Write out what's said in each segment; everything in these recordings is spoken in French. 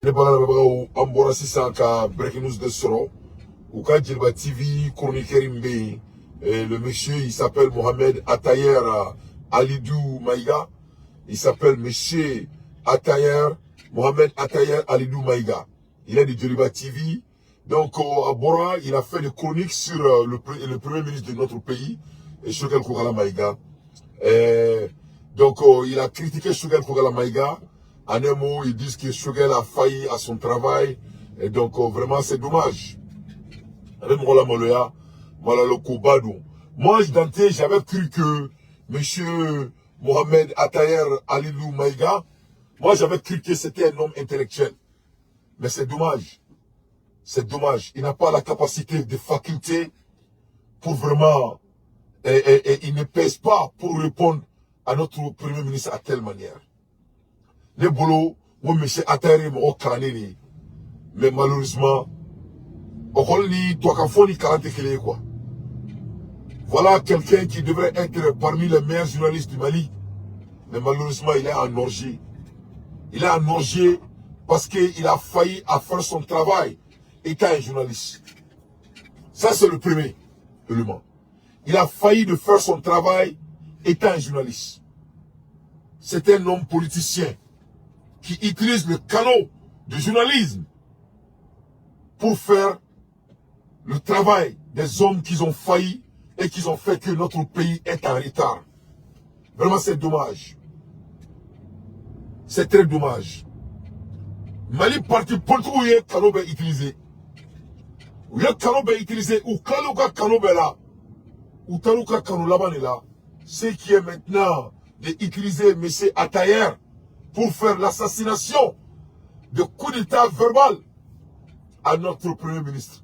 ne balala babaw ambora sisan ka breaking news de soro ou ka Djeliba TV chroniqueur imbe le monsieur il s'appelle Mohamed Atayer Alidou Maïga, il s'appelle monsieur Atayer Mohamed Atayer Alidou Maïga, il est de Djeliba TV. Donc à Bora il a fait des chroniques sur le premier ministre de notre pays, Choguel Kougala Maïga. Donc il a critiqué Choguel Kougala Maïga. En un mot, ils disent que Choguel a failli à son travail. Et donc, vraiment, c'est dommage. Moi, Dante, j'avais cru que M. Mohamed Atayer Alidou Maïga, moi, j'avais cru que c'était un homme intellectuel. Mais c'est dommage. C'est dommage. Il n'a pas la capacité de faculté pour vraiment... Et il ne pèse pas pour répondre à notre Premier ministre à telle manière. Les boulots, moi, monsieur Atayer, mais malheureusement, quoi. Voilà quelqu'un qui devrait être parmi les meilleurs journalistes du Mali. Mais malheureusement, il est en orgie. Il est en orgie parce qu'il a failli à faire son travail étant un journaliste. Ça, c'est le premier élément. Il a failli de faire son travail étant un journaliste. C'est un homme politicien qui utilise le canot du journalisme pour faire le travail des hommes qui ont failli et qui ont fait que notre pays est en retard. Vraiment, c'est dommage. C'est très dommage. Mali parti politique où il y a canot utilisé. Où il y a canot utilisé, où Kalouka canot là, où Talouka canot là-bas là, ce qui est maintenant d'utiliser M. Atayer pour faire l'assassination de coup d'état verbal à notre Premier ministre.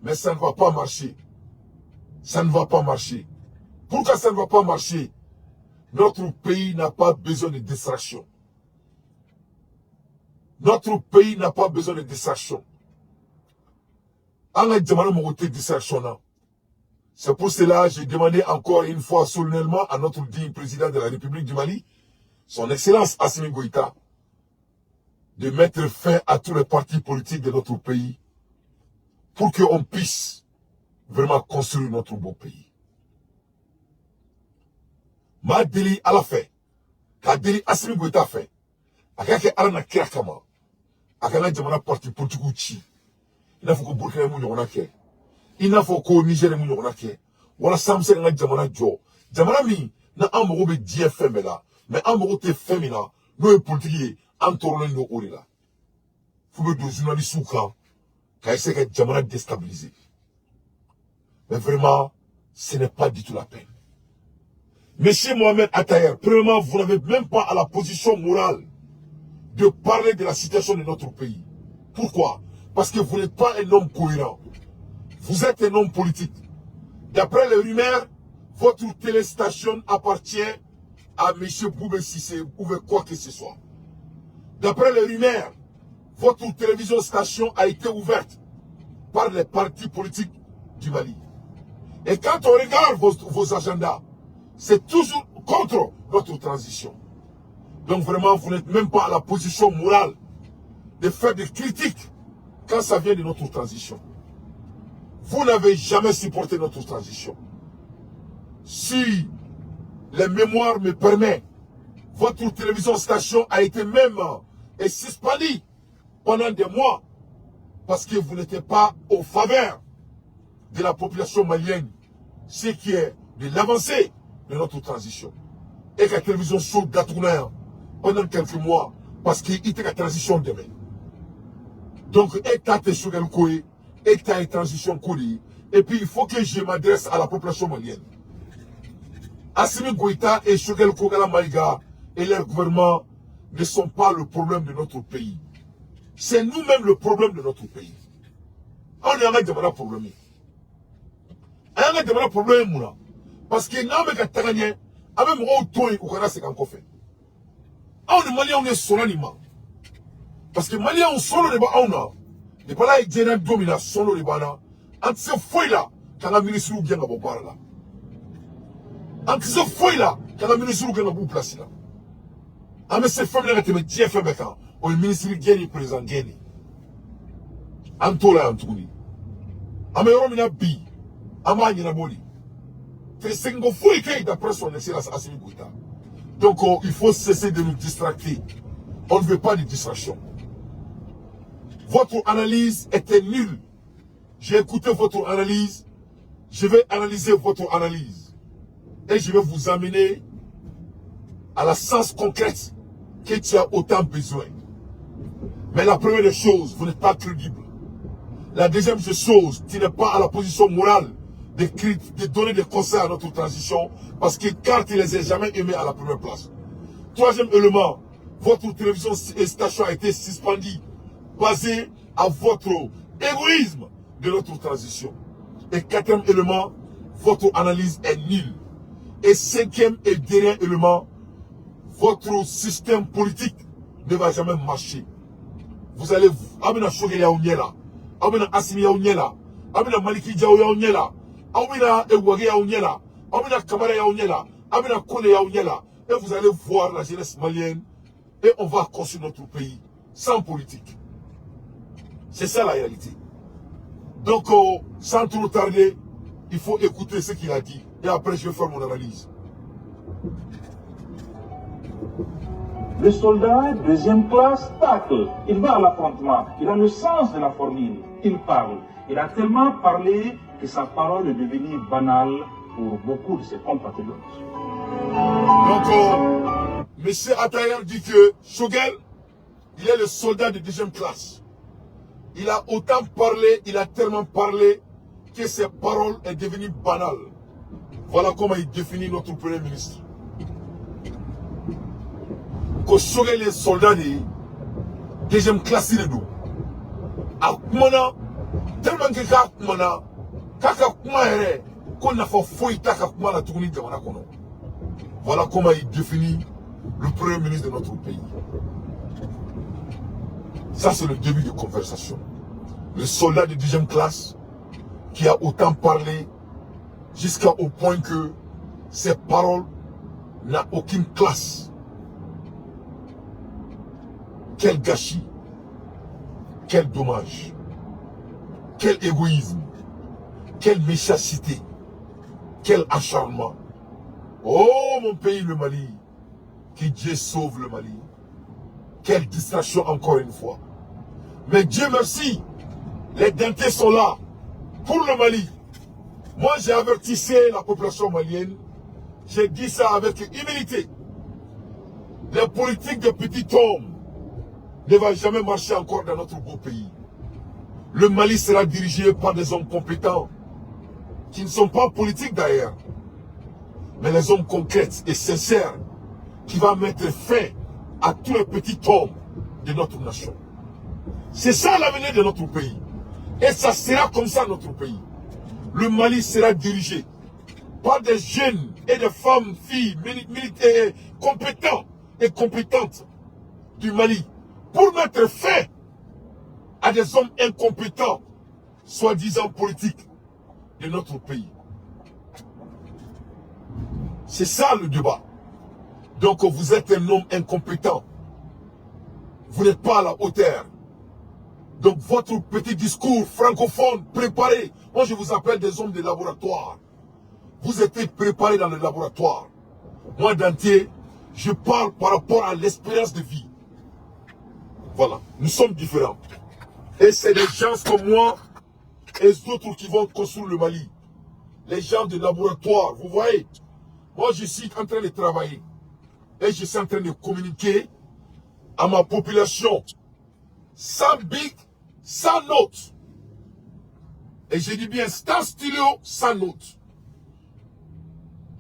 Mais ça ne va pas marcher. Ça ne va pas marcher. Pourquoi ça ne va pas marcher? Notre pays n'a pas besoin de distraction. Notre pays n'a pas besoin de distraction. C'est pour cela que j'ai demandé encore une fois solennellement à notre digne président de la République du Mali, son Excellence Assimi Goïta, de mettre fin à tous les partis politiques de notre pays pour qu'on puisse vraiment construire notre beau pays. Ma deli à la fin, ka deli Assimi Goïta fait, akake alana kirakama, akana jamana parti politique uchi, il n'a faut que Burkina Faso n'yona ke, il n'a faut que Niger n'yona ke, wala samse nga jamana jo, jamana mi na amogo be die femme là, mais amogo te femme là, nous politique entouré nos orilla. Faut que des journalistes ou quand essaie que jamana déstabilisé. Mais vraiment, ce n'est pas du tout la peine. Monsieur Mohamed Atayer, premièrement, vous n'avez même pas à la position morale de parler de la situation de notre pays. Pourquoi? Parce que vous n'êtes pas un homme cohérent. Vous êtes un homme politique. D'après les rumeurs, votre téléstation appartient à M. Boubé Sissé ou quoi que ce soit. D'après les rumeurs, votre télévision station a été ouverte par les partis politiques du Mali. Et quand on regarde vos agendas, c'est toujours contre notre transition. Donc vraiment, vous n'êtes même pas à la position morale de faire des critiques quand ça vient de notre transition. Vous n'avez jamais supporté notre transition. Si les mémoires me permettent, votre télévision station a été même suspendue pendant des mois parce que vous n'étiez pas au faveur de la population malienne, ce qui est de l'avancée de notre transition. Et que la télévision saute d'atourneur pendant quelques mois parce qu'il y a une transition demain. Donc, État est sur le coué, État est transition coué, et puis il faut que je m'adresse à la population malienne. Assimi Goïta et Choguel Kougala Maïga et leur gouvernement ne sont pas le problème de notre pays. C'est nous-mêmes le problème de notre pays. On est en train de problème. On est en train de problème. Parce que nous avons des Taganiens, avec mon toit, on a 50 fait. On est Maliens, on est solennellement. Parce que Maliens, on solo de bas, on a. Les balais, ils viennent dominer solo de bas. Entre ces feuilles-là, quand la ministre ou bien la bombard là. Entre ces feuilles-là, quand la ministre ou bien la boue place là. Ah, mais ces femmes-là, elles te mettent 10 femmes. au ministre Geni, président Geni. Antola Antouni. Améoromina Bi. Amanyina Boli. C'est une fois d'après son excellence Assimi Goïta. Donc, il faut cesser de nous distracter. On ne veut pas de distraction. Votre analyse était nulle. J'ai écouté votre analyse. Je vais analyser votre analyse. Et je vais vous amener à la sens concrète que tu as autant besoin. Mais la première des choses, vous n'êtes pas crédible. La deuxième des choses, tu n'es pas à la position morale de donner des conseils à notre transition parce que car tu les as jamais aimés à la première place. Troisième élément, votre télévision et station a été suspendue basé à votre égoïsme de notre transition. Et quatrième élément, votre analyse est nulle. Et cinquième et dernier élément, votre système politique ne va jamais marcher. Vous allez, Abina Shogeli Yaounyela, Abina Assimi Yaounyela, Abina Maliki Diaw Yaounyela, Abina Ewage Yaounyela, Abina Kamara Yaounyela, Abina Kone Yaounyela, et vous allez voir la jeunesse malienne, et on va construire notre pays sans politique. C'est ça la réalité. Donc, sans trop tarder, il faut écouter ce qu'il a dit, et après je vais faire mon analyse. Le soldat deuxième classe tacle. Il va à l'affrontement. Il a le sens de la formule. Il parle. Il a tellement parlé que sa parole est devenue banale pour beaucoup de ses compatriotes. Donc, M. Atayer dit que Shogel, il est le soldat de deuxième classe. Il a autant parlé, il a tellement parlé que ses paroles sont devenues banales. Voilà comment il définit notre Premier ministre. Que Shogel est soldat de deuxième classe de nous. A kumana, tellement que ka kumana, kaka kuma ere, qu'on a fait fouille taka kumana tourni de wana kono. Voilà comment il définit le Premier ministre de notre pays. Ça c'est le début de conversation. Le soldat de deuxième classe qui a autant parlé jusqu'au point que ses paroles n'ont aucune classe. Quel gâchis, quel dommage, quel égoïsme, quelle méchanceté, quel acharnement. Oh mon pays le Mali, que Dieu sauve le Mali. Quelle distraction encore une fois. Mais Dieu merci, les dentés sont là pour le Mali. Moi j'ai avertissé la population malienne, j'ai dit ça avec humilité. Les politiques de petits hommes ne va jamais marcher encore dans notre beau pays. Le Mali sera dirigé par des hommes compétents, qui ne sont pas politiques d'ailleurs, mais les hommes concrets et sincères, qui vont mettre fin à tous les petits hommes de notre nation. C'est ça l'avenir de notre pays. Et ça sera comme ça notre pays. Le Mali sera dirigé par des jeunes et des femmes, filles, militaires, compétents et compétentes du Mali, pour mettre fin à des hommes incompétents, soi-disant politiques, de notre pays. C'est ça le débat. Donc vous êtes un homme incompétent. Vous n'êtes pas à la hauteur. Donc votre petit discours francophone préparé, moi je vous appelle des hommes de laboratoire. Vous êtes préparés dans le laboratoire. Moi d'entier, je parle par rapport à l'espérance de vie. Voilà, nous sommes différents. Et c'est des gens comme moi et d'autres qui vont construire le Mali. Les gens de laboratoire, vous voyez. Moi, je suis en train de travailler. Et je suis en train de communiquer à ma population. Sans bic, sans note. Et je dis bien, sans stylo, sans note.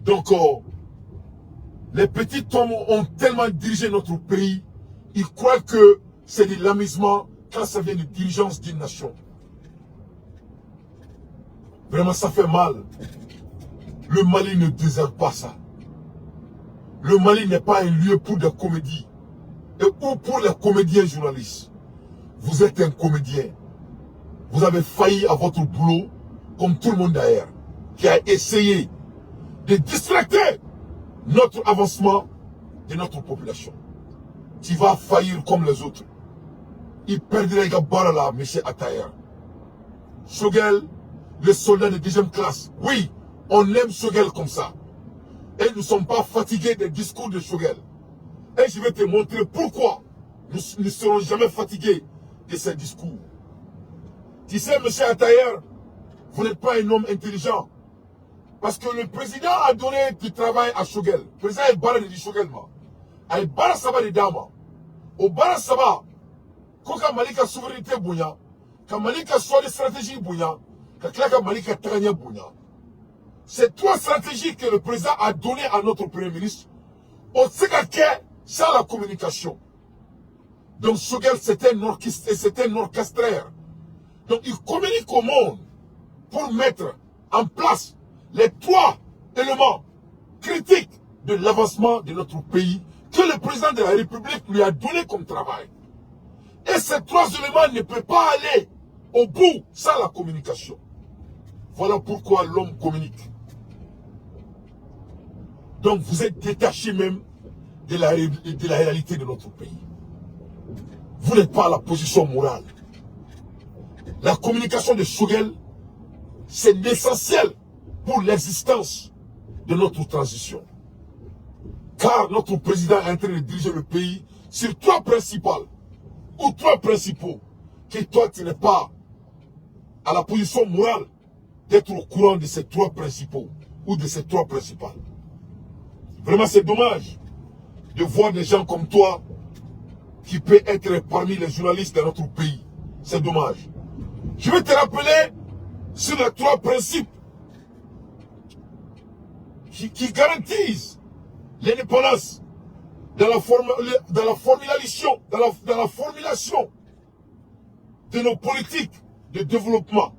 Donc, les petits hommes ont tellement dirigé notre pays, ils croient que c'est de l'amusement quand ça vient de dirigeance d'une nation. Vraiment, ça fait mal. Le Mali ne désire pas ça. Le Mali n'est pas un lieu pour des comédies. Ou pour les comédiens journalistes. Vous êtes un comédien. Vous avez failli à votre boulot, comme tout le monde d'ailleurs, qui a essayé de distracter notre avancement de notre population. Tu vas faillir comme les autres. il perdrait la barre là, M. Attayer. Choguel, le soldat de deuxième classe. Oui, on aime Choguel comme ça. Et nous ne sommes pas fatigués des discours de Choguel. Et je vais te montrer pourquoi nous ne serons jamais fatigués de ces discours. Tu sais, M. Attayer, vous n'êtes pas un homme intelligent. Parce que le président a donné du travail à Choguel. Le président est barré de Choguel. Il barre ça de dama. Au barre ça va. Quand Malika souveraineté bouya, quand Malika soit de stratégie bouya, quand Malika tragna bouya. C'est trois stratégies que le président a données à notre premier ministre. On sait que c'est la communication. Donc Choguel, c'est un orchestraire. Donc il communique au monde pour mettre en place les trois éléments critiques de l'avancement de notre pays que le président de la République lui a donné comme travail. Et ces trois éléments ne peuvent pas aller au bout sans la communication. Voilà pourquoi l'homme communique. Donc vous êtes détaché même de la réalité de notre pays. Vous n'êtes pas à la position morale. La communication de Choguel, c'est essentiel pour l'existence de notre transition. Car notre président est en train de diriger le pays sur trois principaux, que toi tu n'es pas à la position morale d'être au courant de ces trois principaux ou de ces trois principales. Vraiment c'est dommage de voir des gens comme toi qui peuvent être parmi les journalistes de notre pays. C'est dommage. Je vais te rappeler sur les trois principes qui garantissent l'indépendance dans la formulation de nos politiques de développement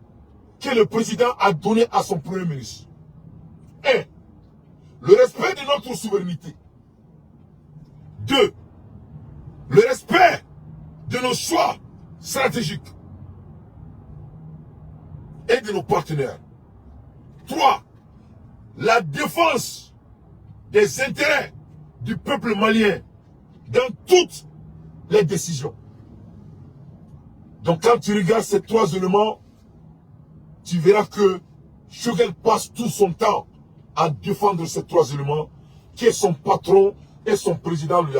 que le président a donné à son premier ministre. 1. Le respect de notre souveraineté. 2. Le respect de nos choix stratégiques et de nos partenaires. 3. La défense des intérêts du peuple malien dans toutes les décisions. Donc quand tu regardes ces trois éléments, tu verras que Choguel passe tout son temps à défendre ces trois éléments que son patron et son président lui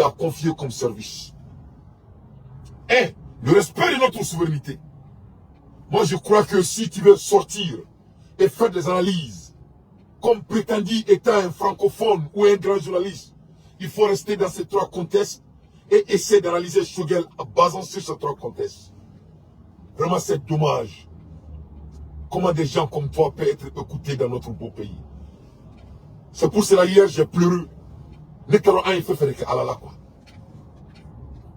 a confié comme service. Et le respect de notre souveraineté. Moi je crois que si tu veux sortir et faire des analyses, comme prétendu étant un francophone ou un grand journaliste, il faut rester dans ces trois contextes et essayer d'analyser Choguel en basant sur ces trois contextes. Vraiment c'est dommage. Comment des gens comme toi peuvent être écoutés dans notre beau pays. C'est pour cela hier j'ai pleuré.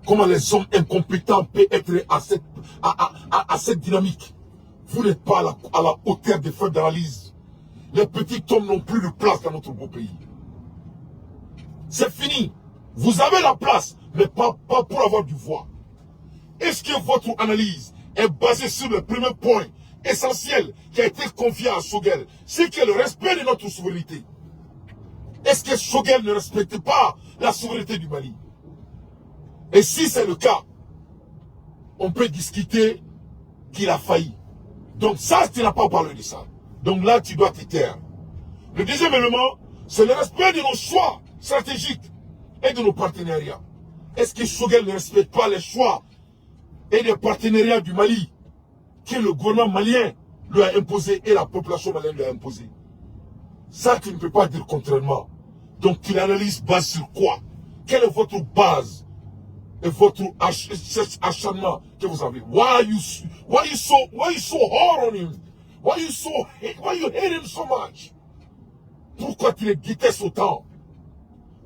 Comment les hommes incompétents peuvent être à cette dynamique. Vous n'êtes pas à la hauteur des feux d'analyse. Les petits hommes n'ont plus de place dans notre beau pays. C'est fini. Vous avez la place, mais pas pour avoir du voix. Est-ce que votre analyse est basée sur le premier point essentiel qui a été confié à Choguel? C'est que le respect de notre souveraineté. Est-ce que Choguel ne respecte pas la souveraineté du Mali? Et si c'est le cas, on peut discuter qu'il a failli. Donc ça, tu n'as pas parlé de ça. Donc là, tu dois te taire. Le deuxième élément, c'est le respect de nos choix stratégiques et de nos partenariats. Est-ce que Choguel ne respecte pas les choix et les partenariats du Mali que le gouvernement malien lui a imposé et la population malienne lui a imposé? Ça, tu ne peux pas dire contrairement. Donc, tu l'analyses base sur quoi? Quelle est votre base et votre acharnement que vous avez? Why you so hard on him? Why you hate him so much? Pourquoi tu les détestes autant?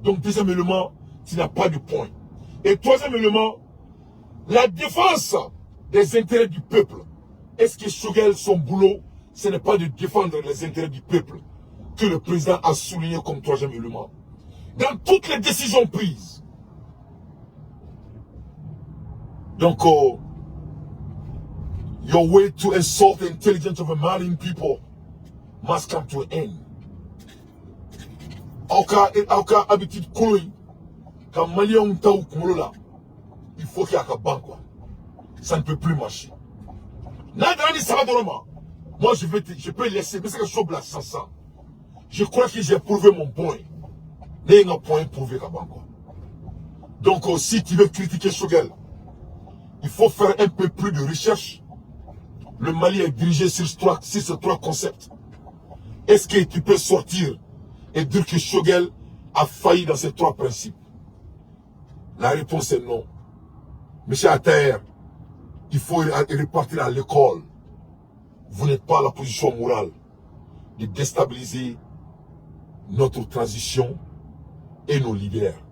Donc, deuxième élément, tu n'as pas de point. Et troisième élément, la défense des intérêts du peuple. Est-ce que Choguel, son boulot, ce n'est pas de défendre les intérêts du peuple que le président a souligné comme troisième élément? Dans toutes les décisions prises. Donc, your way to insult the intelligence of a Malian people must come to an end. Aucun habitude colonie, quand Malien ont ta ou kumolola, il faut qu'il y ait un banque, quoi. Ça ne peut plus marcher. Moi, je peux laisser, mais c'est que je suis sans ça. Je crois que j'ai prouvé mon point. Il y a un point prouvé là-bas, quoi. Donc, si tu veux critiquer Choguel, il faut faire un peu plus de recherche. Le Mali est dirigé sur ces trois concepts. Est-ce que tu peux sortir et dire que Choguel a failli dans ces trois principes? La réponse est non. Monsieur Attaher, il faut repartir à l'école. Vous n'êtes pas à la position morale de déstabiliser notre transition et nos leaders.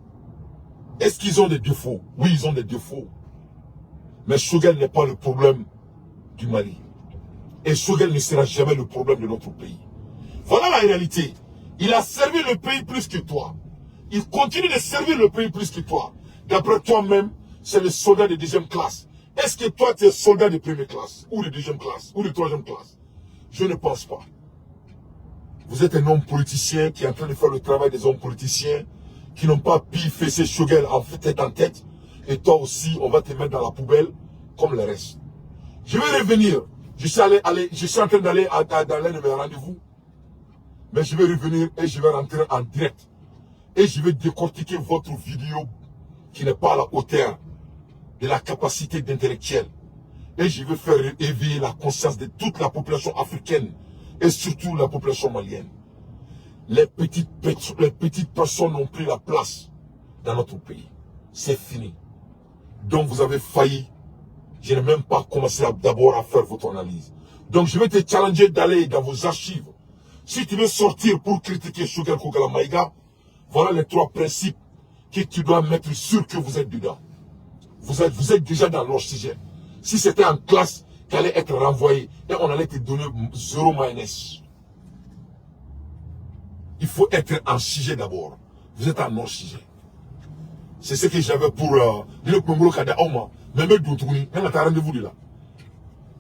Est-ce qu'ils ont des défauts? Oui, ils ont des défauts. Mais Choguel n'est pas le problème du Mali. Et Choguel ne sera jamais le problème de notre pays. Voilà la réalité. Il a servi le pays plus que toi. Il continue de servir le pays plus que toi. D'après toi-même, c'est le soldat de deuxième classe. Est-ce que toi, tu es soldat de première classe, ou de deuxième classe, ou de troisième classe? Je ne pense pas. Vous êtes un homme politicien qui est en train de faire le travail des hommes politiciens qui n'ont pas pu fesser Choguel en tête. Et toi aussi, on va te mettre dans la poubelle comme le reste. Je vais revenir. Je suis en train d'aller dans l'un de mes rendez-vous. Mais je vais revenir et je vais rentrer en direct. Et je vais décortiquer votre vidéo qui n'est pas à la hauteur de la capacité d'intellectuel. Et je vais faire éveiller la conscience de toute la population africaine et surtout la population malienne. Les petites personnes ont pris la place dans notre pays. C'est fini. Donc vous avez failli. Je n'ai même pas commencé d'abord à faire votre analyse. Donc je vais te challenger d'aller dans vos archives. Si tu veux sortir pour critiquer Choguel Kogala Maïga, voilà les trois principes que tu dois mettre sûr que vous êtes dedans. Vous êtes déjà dans l'oxygène. Si c'était en classe qui allait être renvoyé et on allait te donner 0 mayonnaise. Il faut être en sujet d'abord. Vous êtes en oxygène. C'est ce que j'avais pour le Congo Kada Oma. Mais rendez-vous là.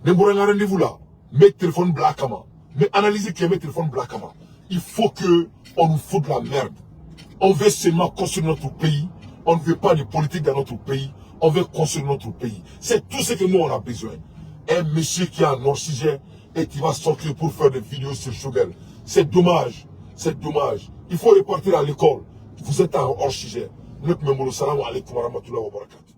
Rendez-vous là. Mes téléphones blackama. Mais analysez que mes téléphones blackama. Il faut que on nous foute la merde. On veut seulement construire notre pays. On ne veut pas de politique dans notre pays. On veut construire notre pays. C'est tout ce que nous on a besoin. Un monsieur qui a un oxygène et qui va sortir pour faire des vidéos sur Choguel. C'est dommage. C'est dommage. Il faut repartir à l'école. Vous êtes en oxygène. Salam alaikum wa rahmatullahi wa barakatuh.